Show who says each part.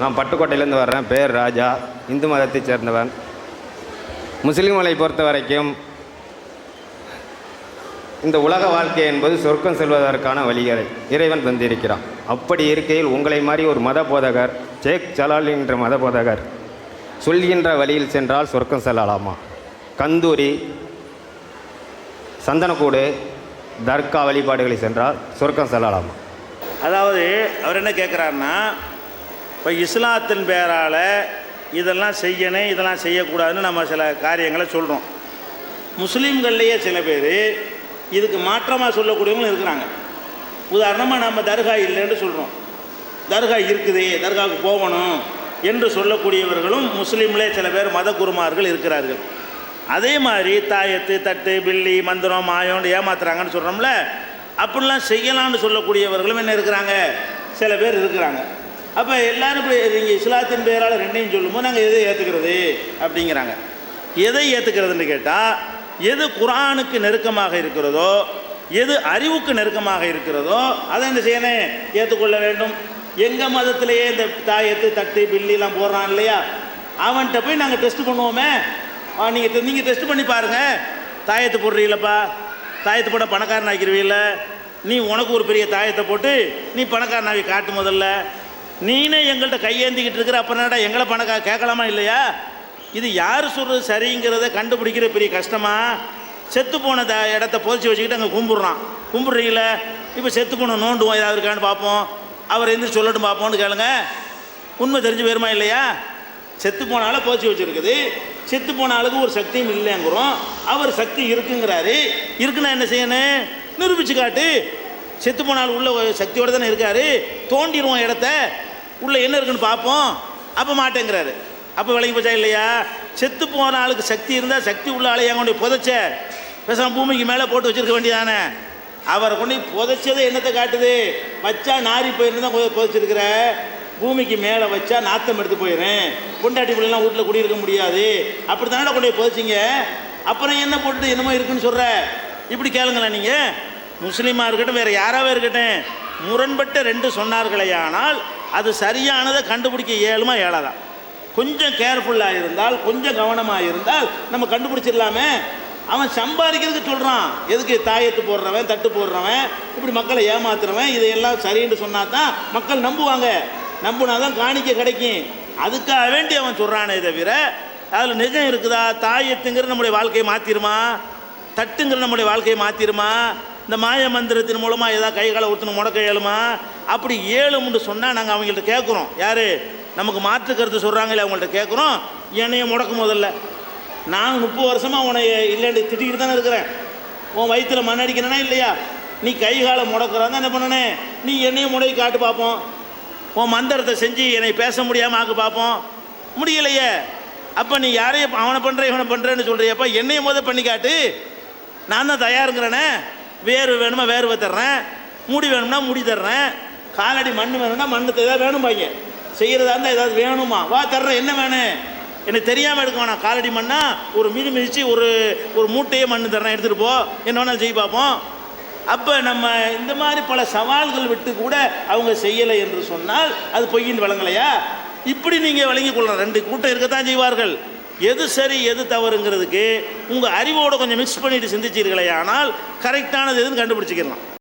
Speaker 1: நான் பட்டுக்கோட்டையிலேருந்து வர்றேன். பேர் ராஜா. இந்து மதத்தைச் சேர்ந்தவன். முஸ்லீம்களை பொறுத்த வரைக்கும் இந்த உலக வாழ்க்கை என்பது சொர்க்கம் செல்வதற்கான வழிகளை இறைவன் தந்திருக்கிறான். அப்படி இருக்கையில் உங்களை மாதிரி ஒரு மத போதகர், ஷேக் ஜலால் என்ற மத போதகர் சொல்கின்ற வழியில் சென்றால் சொர்க்கம் செல்லலாமா? கந்தூரி, சந்தனக்கூடு, தர்கா வழிபாடுகளை சென்றால் சொர்க்கம் செல்லலாமா?
Speaker 2: அதாவது அவர் என்ன கேட்குறாருன்னா, இப்போ இஸ்லாத்தின் பேரால் இதெல்லாம் செய்யணும், இதெல்லாம் செய்யக்கூடாதுன்னு நம்ம சில காரியங்களை சொல்கிறோம். முஸ்லீம்கள்லேயே சில பேர் இதுக்கு மாற்றமாக சொல்லக்கூடியவங்களும் இருக்கிறாங்க. உதாரணமாக நம்ம தர்கா இல்லைன்னு சொல்கிறோம், தர்கா இருக்குது, தர்காவுக்கு போகணும் என்று சொல்லக்கூடியவர்களும் முஸ்லீம்லே சில பேர் மத குருமார்கள் இருக்கிறார்கள். அதே மாதிரி தாயத்து, தட்டு, பில்லி, மந்திரம், மாயம் ஏமாத்துறாங்கன்னு சொல்கிறோம்ல, அப்படிலாம் செய்யலாம்னு சொல்லக்கூடியவர்களும் என்ன இருக்கிறாங்க, சில பேர் இருக்கிறாங்க. அப்போ எல்லோரும் இப்படி நீங்கள் இஸ்லாத்தின் பேரால் ரெண்டையும் சொல்லும்போது நாங்கள் எதை ஏற்றுக்கிறது அப்படிங்கிறாங்க. எதை ஏற்றுக்கிறதுன்னு கேட்டால், எது குர்ஆனுக்கு நெருக்கமாக இருக்கிறதோ, எது அறிவுக்கு நெருக்கமாக இருக்கிறதோ அதை என்ன செய்யணும், ஏற்றுக்கொள்ள வேண்டும். எங்கள் மதத்திலேயே இந்த தாயத்து, தட்டு, பில்லிலாம் போடுறான் இல்லையா, அவன்கிட்ட போய் நாங்கள் டெஸ்ட் பண்ணுவோமே. நீங்கள் டெஸ்ட் பண்ணி பாருங்கள். தாயத்து போடுறீங்களப்பா, தாயத்து போட பணக்காரன் ஆக்கிடுவீல்ல, நீ உனக்கு ஒரு பெரிய தாயத்தை போட்டு நீ பணக்காரனாகி காட்டு. முதல்ல நீனே எங்கள்கிட்ட கையேந்திக்கிட்டு இருக்கிற, அப்புறம்டா எங்களை பணக்கார கேட்கலாமா இல்லையா? இது யார் சொல்கிறது சரிங்கிறத கண்டுபிடிக்கிற பெரிய கஷ்டமா? செத்து போன இடத்த பொதிச்சு வச்சுக்கிட்டு அங்கே கும்பிட்றீங்கள. இப்போ செத்து போன நோண்டுவோம், ஏதாவது இருக்கான்னு பார்ப்போம், அவர் எந்திரிச்சு சொல்லட்டும் பார்ப்போம்னு கேளுங்க. உண்மை தெரிஞ்சு வருமா இல்லையா? செத்து போனால போச்சு வச்சுருக்குது. செத்து போன ஆளுக்கு ஒரு சக்தியும் இல்லைங்கிறோம், அவர் சக்தி இருக்குங்கிறாரு. இருக்குன்னா என்ன செய்யணும், நிரூபிச்சு காட்டு. செத்து போனால் உள்ள சக்தியோடு தானே இருக்காரு, தோண்டிடுவோம் இடத்த, உள்ளே என்ன இருக்குன்னு பார்ப்போம். அப்போ மாட்டேங்கிறாரு. அப்போ விளங்கி போச்சா இல்லையா? செத்து போன ஆளுக்கு சக்தி இருந்தால் சக்தி உள்ள ஆளை ஏன் கொண்டு புதைச்ச, பேசாமல் பூமிக்கு மேலே போட்டு வச்சுருக்க வேண்டியதானே. அவரை கொண்டு புதைச்சதை என்னத்தை காட்டுது, வச்சா நாரி போயிருந்து தான் புதைச்சிருக்கிற, பூமிக்கு மேலே வச்சா நாத்தம் எடுத்து போயிடுறேன், பொண்டாட்டி பிள்ளைலாம் வீட்டில் குடியிருக்க முடியாது, அப்படி தானே கொண்டு போய் புதைச்சிங்க. அப்புறம் என்ன போட்டு என்னமோ இருக்குன்னு சொல்கிற. இப்படி கேளுங்களேன். நீங்கள் முஸ்லீமாக இருக்கட்டும், வேறு யாராவே இருக்கட்டும், முரண்பட்ட ரெண்டு சொன்னார்களே, ஆனால் அது சரியானதை கண்டுபிடிக்க இயலுமா இயலாதான்? கொஞ்சம் கேர்ஃபுல்லாக இருந்தால், கொஞ்சம் கவனமாக இருந்தால் நம்ம கண்டுபிடிச்சிடலாமே. அவன் சம்பாதிக்கிறதுக்கு சொல்கிறான், எதுக்கு தாயத்து போடுறவன், தட்டு போடுறவன், இப்படி மக்களை ஏமாத்துறவன், இதையெல்லாம் சரின்னு சொன்னால் தான் மக்கள் நம்புவாங்க. நம்புனா தான் காணிக்க கிடைக்கும். அதுக்காக வேண்டி அவன் சொல்கிறானே தவிர அதில் நிஜம் இருக்குதா? தாயத்துங்கிற நம்முடைய வாழ்க்கையை மாற்றிடுமா, தட்டுங்கிற நம்முடைய வாழ்க்கையை மாற்றிடுமா, இந்த மாய மந்திரத்தின் மூலமாக ஏதாவது கை காலை ஒருத்தனை முடக்க இயலுமா? அப்படி ஏழும்னு சொன்னால் நாங்கள் அவங்கள்ட்ட கேட்குறோம். யார் நமக்கு மாற்று கருத்து சொல்கிறாங்களே அவங்கள்ட்ட கேட்குறோம், என்னைய முடக்கும். முதல்ல நான் 30 வருஷமாக உன்னை இல்லைன்னு திட்டிக்கிட்டு தானே இருக்கிறேன். உன் வயிற்றில் மண் அடிக்கிறேனா இல்லையா? நீ கை காலை முடக்கிறான் என்ன பண்ணனே, நீ என்னையும் முடக்கி காட்டு பார்ப்போம். உன் மந்திரத்தை செஞ்சு என்னை பேச முடியாமல் ஆக்கு பார்ப்போம். முடியலையே. அப்போ நீ யாரையும் அவனை பண்ணுற இவனை பண்ணுறேன்னு சொல்கிறியப்பா, என்னையும் போதை பண்ணி காட்டு. நான் தான் தயாருங்கிறேனே. வேறு வேணுமா வேர்வை தர்றேன், முடி வேணும்னா முடி தர்றேன், காலடி மண் வேணும்னா மண்ணு ஏதாவது வேணும்பாங்க. செய்கிறதா இருந்தால் ஏதாவது வேணுமா, வா தர்றேன். என்ன வேணும் எனக்கு தெரியாமல் எடுக்க வேணாம். காலடி மண்ணா ஒரு மிதிச்சு ஒரு மூட்டையே மண் தர்றேன், எடுத்துகிட்டு போ, என்ன வேணாலும் செய்ய பார்ப்போம். அப்போ நம்ம இந்த மாதிரி பல சவால்கள் விட்டு கூட அவங்க செய்யலை என்று சொன்னால் அது பொய்யின்னு வழங்கலையா? இப்படி நீங்கள் வழங்கி கொள்ளலாம். ரெண்டு கூட்டம் இருக்கத்தான் செய்வார்கள். எது சரி எது தவறுங்கிறதுக்கு உங்கள் அறிவோடு கொஞ்சம் மிக்ஸ் பண்ணிட்டு சிந்திச்சீர்களே, ஆனால் கரெக்டானது எதுன்னு கண்டுபிடிச்சிக்கலாம்.